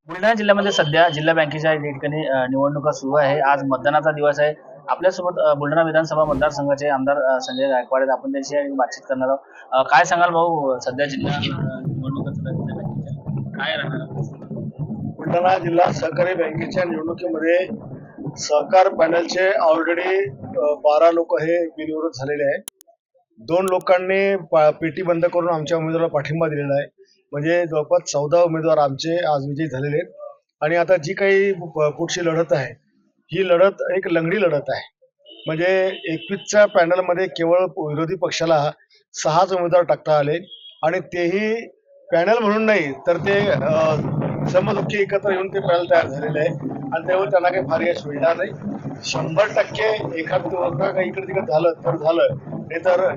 बुलढाणा जिल्ह्यामध्ये सध्या जिल्हा बँकेच्या ठिकाणी निवडणुका सुरू आहे. आज मतदानाचा दिवस आहे. आपल्यासोबत बुलढाणा विधानसभा मतदारसंघाचे आमदार संजय गायकवाड आहेत. आपण त्यांच्याशी बातचीत करणार आहोत. काय सांगाल भाऊ, सध्या जिल्हा निवडणुका सुरू आहेत जिल्हा बँकेच्या, काय राहणार आपलं? बुलढाणा जिल्हा सहकारी बँकेच्या निवडणुकीमध्ये सहकार पॅनलचे ऑलरेडी 12 लोक हे बिनविरोध झालेले आहेत. 2 लोकांनी पेटी बंद करून आमच्या उमेदवाराला पाठिंबा दिलेला आहे. म्हणजे जवळपास 14 उमेदवार आमचे आज विजयी झालेले आहेत. आणि आता जी काही पुढची लढत आहे, ही लढत एक लंगडी लढत आहे. म्हणजे 21च्या पॅनलमध्ये केवळ विरोधी पक्षाला 6च उमेदवार टाकता आले, आणि तेही पॅनल म्हणून नाही, तर ते समदुःखी एकत्र येऊन ते पॅनल तयार झालेले आहे. आणि त्यामुळे त्यांना काही फार यश मिळणार नाही. 100% एखाद काही इकडे तिकडे झालं तर झालं, नाही तर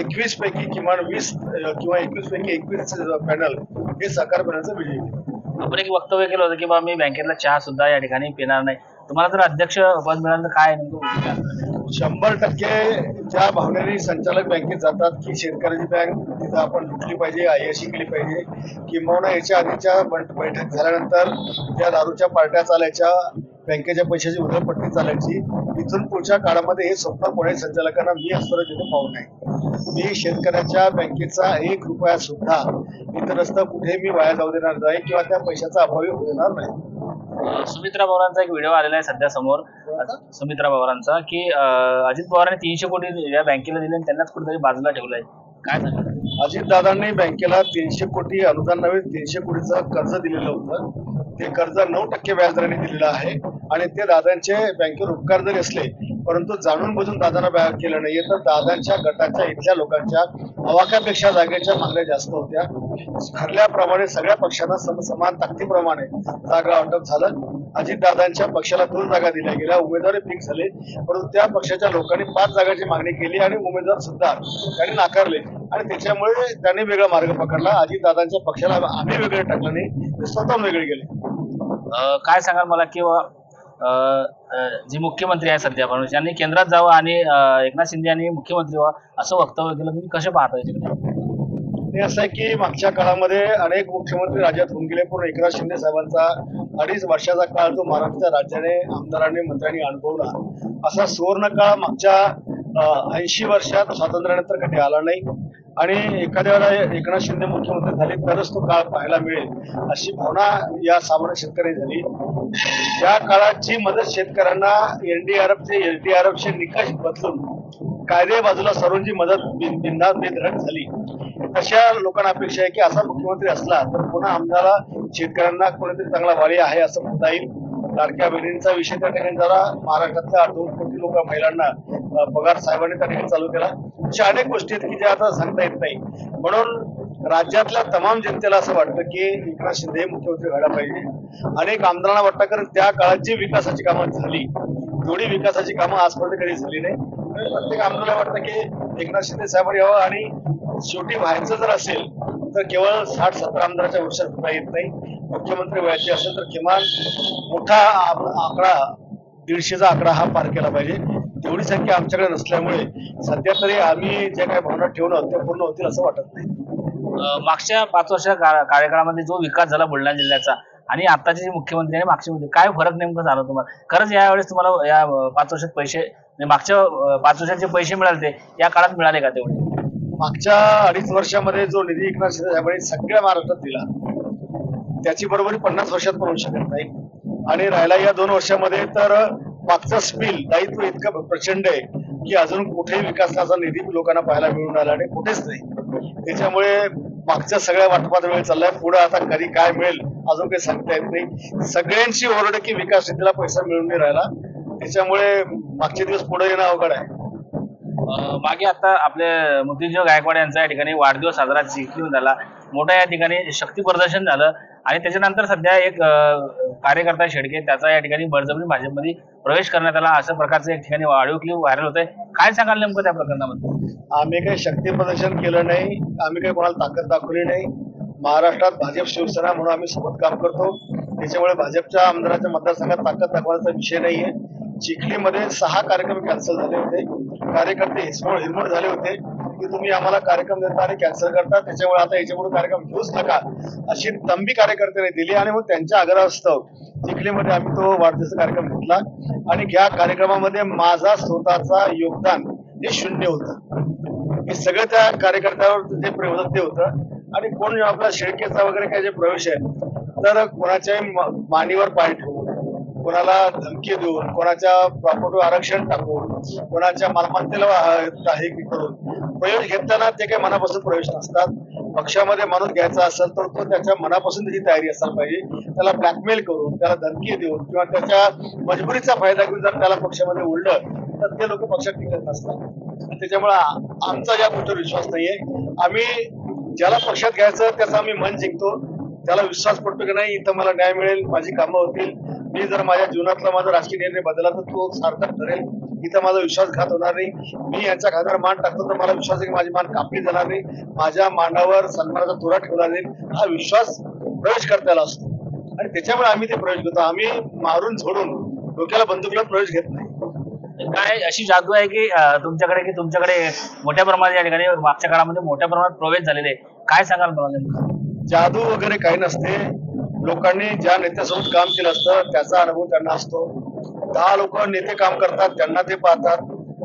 21 पैकी किमान 20 किंवा 21 पैकी 21 पॅनल हे सहकार पॅनलचं विजयी होईल. आपण एक वक्तव्य केलं होतं की बा मी बँकेतला चहा सुद्धा या ठिकाणी पिणार नाही. तुम्हाला जर अध्यक्ष पद मिळालं तर काय नेमकं? 100% ज्या भावनेने संचालक बँकेत जातात की शेतकऱ्याची बँक तिथं आपण लुटली पाहिजे, आयएससी केली पाहिजे, किंवा याच्या आधीच्या बैठक झाल्यानंतर ज्या दारूच्या पार्ट्या चालायच्या, बँकेच्या पैशाची उधळपट्टी चालायची, इथून पुढच्या काळामध्ये हे स्वप्न कोणी संचालकांना मी असताना तिथे पाहू नये. मी शेतकऱ्याच्या बँकेचा 1 रुपया सुद्धा इतरस्त कुठे मी वाया जाऊ देणार नाही, किंवा त्या पैशाचा अभावी होऊ देणार नाही. सुमित्रा पवारांचा एक व्हिडिओ आलेला आहे सध्या समोर, सुमित्रा पवारांचा, की अजित पवारांनी 300 कोटी या बँकेला दिले आणि त्यांनाच कुठेतरी बाजूला ठेवलंय. काय सांगाल? अजितदादांनी बँकेला 300 कोटी अनुदान नव्हे, 300 कोटीचं कर्ज दिलेलं होतं. ते कर्ज 9% व्याजदराने दिलेलं आहे. आणि ते दादांचे बँकेवर उपकार जरी असले, परंतु जाणून बुजून दादांना केलं नाहीये. तर दादांच्या गटाच्या इथल्या लोकांच्या अवाक्यापेक्षा जागेच्या मागण्या जास्त होत्या. ठरल्याप्रमाणे सगळ्या पक्षांना समान ताकदीप्रमाणे जागा वाटप झालं. अजितदादांच्या पक्षाला 2 जागा दिल्या गेल्या, उमेदवार फिक्स झाले, परंतु त्या पक्षाच्या लोकांनी 5 जागांची मागणी केली आणि उमेदवार सुद्धा त्यांनी नाकारले. आणि त्याच्यामुळे त्यांनी वेगळा मार्ग पकडला. अजितदादांच्या पक्षाला आम्ही वेगळे टाकलं नाही, ते स्वतःहून वेगळे गेले. काय सांगाल मला, किंवा जे मुख्यमंत्री आहे सध्या फडणवीस यांनी केंद्रात जावं आणि एकनाथ शिंदे यांनी मुख्यमंत्री व्हावं असं वक्तव्य केलं, तुम्ही कसे पाहता याच्याकडे? हे असं आहे की मागच्या काळामध्ये अनेक मुख्यमंत्री राज्यात होऊन गेले, पण एकनाथ शिंदे साहेबांचा 2.5 वर्षाचा काळ जो महाराष्ट्राच्या राज्याने आमदारांनी मंत्र्यांनी अनुभवला, असा सुवर्ण काळ मागच्या 80 वर्षात स्वातंत्र्यानंतर कधी आला नाही. आणि एखाद्या वेळेला एकनाथ शिंदे मुख्यमंत्री झाले तरच तो काळ पाहायला मिळेल, अशी भावना या सामान्य शेतकरी झाली. त्या काळात जी मदत शेतकऱ्यांना एनडीआरएफचे एलडीआरएफचे निकष बदलून कायदे बाजूला सरून जी मदत बिनधास्त बेधडक झाली, तशा लोकांना अपेक्षा आहे की असा मुख्यमंत्री असला तर पुन्हा आमदारा शेतकऱ्यांना कोणीतरी चांगला वाली आहे असं म्हणता येईल. लाडक्या बहिणींचा विषय त्या ठिकाणी जरा महाराष्ट्रातल्या 2 कोटी लोक महिलांना पगार साहेबांनी त्या ठिकाणी चालू केला. अशा अनेक गोष्टी आहेत की ज्या आता सांगता येत नाही. म्हणून राज्यातल्या तमाम जनतेला असं वाटतं की एकनाथ शिंदे हे मुख्यमंत्री व्हायला पाहिजे. अनेक आमदारांना वाटतं, कारण त्या काळात जी विकासाची कामं झाली, तेवढी विकासाची कामं आजपर्यंत कधी झाली नाही. प्रत्येक आमदाराला वाटतं की एकनाथ शिंदे साहेबांनी यावं. आणि शेवटी व्हायचं जर असेल तर केवळ 60-70 आमदाराच्या वर्षात सुद्धा येत नाही. मुख्यमंत्री व्हायचे असेल तर किमान मोठा आकडा 150चा आकडा हा पार केला पाहिजे. तेवढी संख्या आमच्याकडे नसल्यामुळे सध्या तरी आम्ही जे काही भावना ठेवणं ते पूर्ण होतील असं वाटत नाही. मागच्या 5 वर्ष कार्यकाळामध्ये जो विकास झाला बुलढाणा जिल्ह्याचा आणि आताचे जे मुख्यमंत्री आणि मागचे मुख्यमंत्री, काय फरक नेमकं झाला तुम्हाला? खरंच यावेळेस तुम्हाला या 5 वर्षात पैसे, मागच्या 5 वर्षात जे पैसे मिळाले ते या काळात मिळाले का तेवढे? मागच्या 2.5 वर्षामध्ये जो निधी एकनाथ शिंदे साहेबांनी सगळ्या महाराष्ट्रात दिला, त्याची बरोबरी 50 वर्षात पण होऊ शकत नाही. आणि राहिला या 2 वर्षामध्ये तर मागचं स्पिल दायित्व इतकं प्रचंड आहे की अजून कुठेही विकासाचा निधी लोकांना पाहायला मिळून आला आणि कुठेच नाही. त्याच्यामुळे मागच्या सगळ्या वाटपात वेळ चाललाय. पुढे आता कधी काय मिळेल अजून काही सांगता येत नाही. सगळ्यांची ओरड की विकास निधीला पैसा मिळून नाही राहिला, त्याच्यामुळे मागचे दिवस पुढे येणं अवघड आहे. मागे आता आपले मोतीराव गायकवाड यांचा या ठिकाणी वाढदिवस साजरा चिखलीहून झाला, मोठं या ठिकाणी शक्ती प्रदर्शन झालं आणि त्याच्यानंतर सध्या एक कार्यकर्ता शेडके त्याचा या ठिकाणी बळजबरी भाजपमध्ये प्रवेश करण्यात आला, अशा प्रकारचं एक ठिकाणी ऑडिओ क्लिप व्हायरल होत आहे. काय सांगाल नेमकं त्या प्रकरणामध्ये? आम्ही काही शक्ती प्रदर्शन केलं नाही, आम्ही काही कोणाला ताकद दाखवली नाही. महाराष्ट्रात भाजप शिवसेना म्हणून आम्ही सोबत काम करतो, त्याच्यामुळे भाजपच्या आमदाराच्या मतदारसंघात ताकद दाखवायचा विषय नाहीये. चिखलीमध्ये 6 कार्यक्रम कॅन्सल झाले होते, कार्यकर्ते हिरमोड झाले होते. की तुम्ही आम्हाला कार्यक्रम देता आणि कॅन्सल करता, त्याच्यामुळे आता याच्यापुढे कार्यक्रम घेऊच नका, अशी तंबी कार्यकर्त्यांनी दिली. आणि मग त्यांच्या आग्रहास्तव चिखलीमध्ये आम्ही तो वाढदिवस कार्यक्रम घेतला. आणि या कार्यक्रमामध्ये माझा स्वतःचा योगदान हे शून्य होतं. हे सगळं त्या कार्यकर्त्यावर जे प्रेम होतं ते होतं. आणि कोण आपला शेळकेचा वगैरे काय जे प्रवेश आहे, तर कोणाच्याही मानीवर पाय ठेवून, कोणाला धमकी देऊन, कोणाच्या प्रॉपर्टी आरक्षण टाकून, कोणाच्या मालमत्तेला हे करून प्रवेश घेताना ते काही मनापासून प्रवेश नसतात. पक्षामध्ये माणूस घ्यायचा असेल तर तो त्याच्या मनापासून त्याची तयारी असायला पाहिजे. त्याला ब्लॅकमेल करून, त्याला धमकी देऊन किंवा त्याच्या मजबुरीचा फायदा घेऊन जर त्याला पक्षामध्ये ओढलं तर ते लोक पक्षात टिकत नसतात. त्याच्यामुळे आमचा या गोष्टीवर विश्वास नाहीये. आम्ही ज्याला पक्षात घ्यायचं त्याचा आम्ही मन जिंकतो. त्याला विश्वास पडतो की नाही इथं मला न्याय मिळेल, माझी कामं होतील, मी जर माझ्या जीवनातला माझा राजकीय निर्णय बदलला तर तो सार्थक ठरेल, इथं माझा विश्वासघात होणार नाही, मी यांच्या खात्यावर मान टाकतो तर मला विश्वास आहे की माझी मान कापली जाणार नाही, माझ्या मानावर सन्मानाचा तुरा ठेवला जाईल, हा विश्वास प्रवेश करताना असतो. आणि त्याच्यामुळे आम्ही ते प्रवेश घेतो. आम्ही मारून झोडून डोक्याला बंदूक लावून प्रवेश घेत नाही. काय अशी जादू आहे की तुमच्याकडे मोठ्या प्रमाणात या ठिकाणी मागच्या काळामध्ये मोठ्या प्रमाणात प्रवेश झालेले आहे, काय सांगाल मला नेमकं? जादू वगैरे काही नसते. लोकांनी ज्या नेत्यासोबत काम केलं असतं त्याचा अनुभव त्यांना असतो. 10 लोक नेते काम करतात, त्यांना ते पाहतात,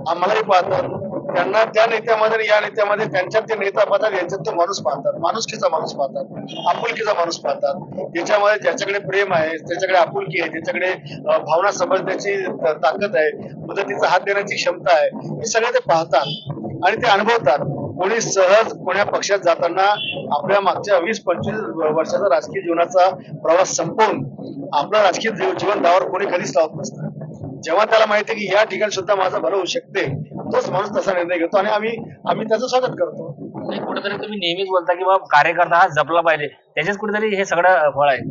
आम्हालाही पाहतात. त्यांना त्या नेत्यामध्ये आणि या नेत्यामध्ये त्यांच्यात ते नेता पाहतात, यांच्यात तो माणूस पाहतात, माणुसकीचा माणूस पाहतात, आपुलकीचा माणूस पाहतात. ज्याच्यामध्ये ज्याच्याकडे प्रेम आहे, त्याच्याकडे आपुलकी आहे, त्याच्याकडे भावना समजण्याची ताकद आहे, मदतीचा हात देण्याची क्षमता आहे, हे सगळे ते पाहतात आणि ते अनुभवतात. कोणी सहज कोण्या पक्षात जाताना आपल्या मागच्या 20-25 वर्षाचा राजकीय जीवनाचा प्रवास संपवून आपलं राजकीय जीवन दावावर कोणी कधीच लावत नसतं. जेव्हा त्याला माहिती आहे की या ठिकाणी सुद्धा माझं भलं होऊ शकते, तोच माणूस तसा निर्णय घेतो आणि आम्ही त्याचं स्वागत करतो. कुठेतरी तुम्ही नेहमीच बोलता की बाबा कार्यकर्ता हा जपला पाहिजे, त्याच्याच कुठेतरी हे सगळं फळ आहे.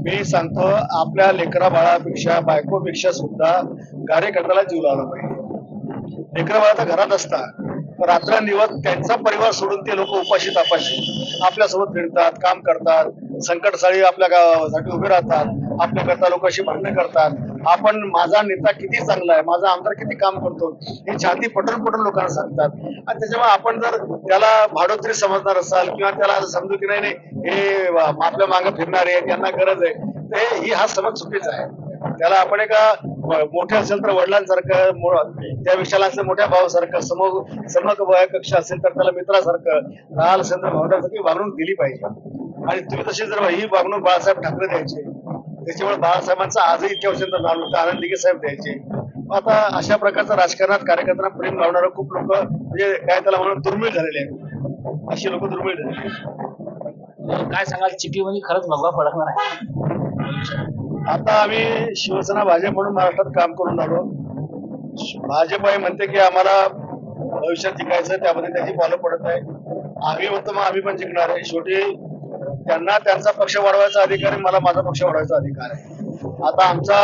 मी सांगतो, आपल्या लेकरा बाळापेक्षा बायकोपेक्षा सुद्धा कार्यकर्त्याला जीव लावला पाहिजे. लेकरा बाळा तर घरात असतात, रात्रंदिवस त्यांचा परिवार सोडून ते लोक उपाशी तापाशी आपल्यासोबत फिरतात, काम करतात, संकटसाळी आपल्या गावासाठी उभे राहतात, आपल्याकरता लोकांशी भांडणं करतात. आपण माझा नेता किती चांगला आहे, माझा आमदार किती काम करतो हे छाती पटून लोकांना सांगतात. आणि त्याच्यामुळे आपण जर त्याला भाडोत्री समजणार असाल किंवा त्याला समजू की नाही हे आपल्या मागे फिरणार आहे, त्यांना गरज आहे, तर हा समज चुकीचा आहे. त्याला आपण एका मोठे असेल तर वडिलांसारखं, त्या विशालांचं मोठ्या भावासारखं, समकक्ष असेल तर त्याला मित्रासारखं, राहाल असेल तर भावनासारखी वागणूक दिली पाहिजे. आणि तुम्ही तशी जर ही वागणूक बाळासाहेब ठाकरे द्यायचे, त्याच्यामुळे बाळासाहेबांचा आजही इतिहास असेल तर नाव आनंद दिघे साहेब द्यायचे. आता अशा प्रकारचं राजकारणात कार्यकर्त्यांना प्रेम लावणारे खूप लोक म्हणजे काय त्याला म्हणून दुर्मिळ झालेले आहेत. अशी लोक दुर्मिळ झालेली. काय सांगाल, चिखलीमध्ये खरंच भगवा फडकणार आहे? आता आम्ही शिवसेना भाजप म्हणून महाराष्ट्रात काम करून आलो. भाजप म्हणते की आम्हाला भविष्यात जिंकायचं, त्यामध्ये त्याची फॉलो पडत आहे. आम्ही म्हणतो मग आम्ही पण जिंकणार आहे. शेवटी त्यांना त्यांचा पक्ष वाढवायचा अधिकार आहे, मला माझा पक्ष वाढवायचा अधिकार आहे. आता आमचा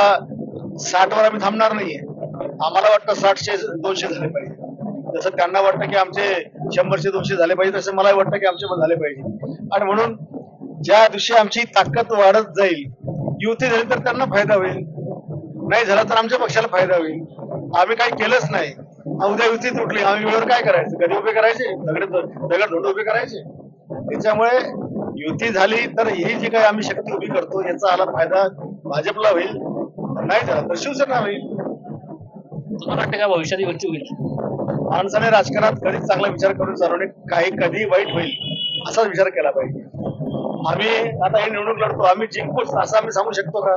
60 वर आम्ही थांबणार नाहीये. आम्हाला वाटतं 60 200 झाले पाहिजे. जसं त्यांना वाटतं की आमचे 100 200 झाले पाहिजे, तसं मला वाटतं की आमचे पण झाले पाहिजे. आणि म्हणून ज्या दिवशी आमची ताकद वाढत जाईल, युती झाली तर त्यांना फायदा होईल, नाही झाला तर आमच्या पक्षाला फायदा होईल. आम्ही काही केलंच नाही, उद्या युती तुटली, आम्ही वेळेवर काय करायचं? कधी उभे करायचे? दगड धोंड उभे करायचे? त्याच्यामुळे युती झाली तर ही जी काही आम्ही शक्ती उभी करतो याचा आला फायदा भाजपला होईल, नाही झाला तर शिवसेना होईल. तुम्हाला वाटतं का भविष्यात युती होईल? माणसाने राजकारणात कधीच चांगला विचार करून चालवणे, कधी वाईट होईल असाच विचार केला पाहिजे. आम्ही आता ही निवडणूक लढतो, आम्ही जिंकूच असं आम्ही सांगू शकतो का?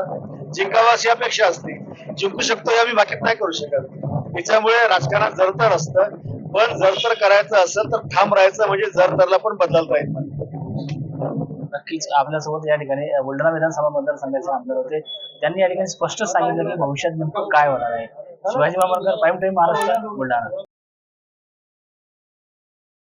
जिंकावा अशी अपेक्षा असते, जिंकू शकतो आम्ही बाकीत नाही करू शकत. त्याच्यामुळे राजकारणात जरतर असतं, पण जरतर करायचं असेल तर ठाम राहायचं, म्हणजे जरतरला पण बदलता येत नाही. नक्कीच आपल्यासोबत या ठिकाणी बुलढाणा विधानसभा मतदारसंघाचे आमदार होते. त्यांनी या ठिकाणी स्पष्ट सांगितलं की भविष्यात नेमकं काय होणार आहे. Shivaji Babarkar, prime time Maharashtra, Buldhana.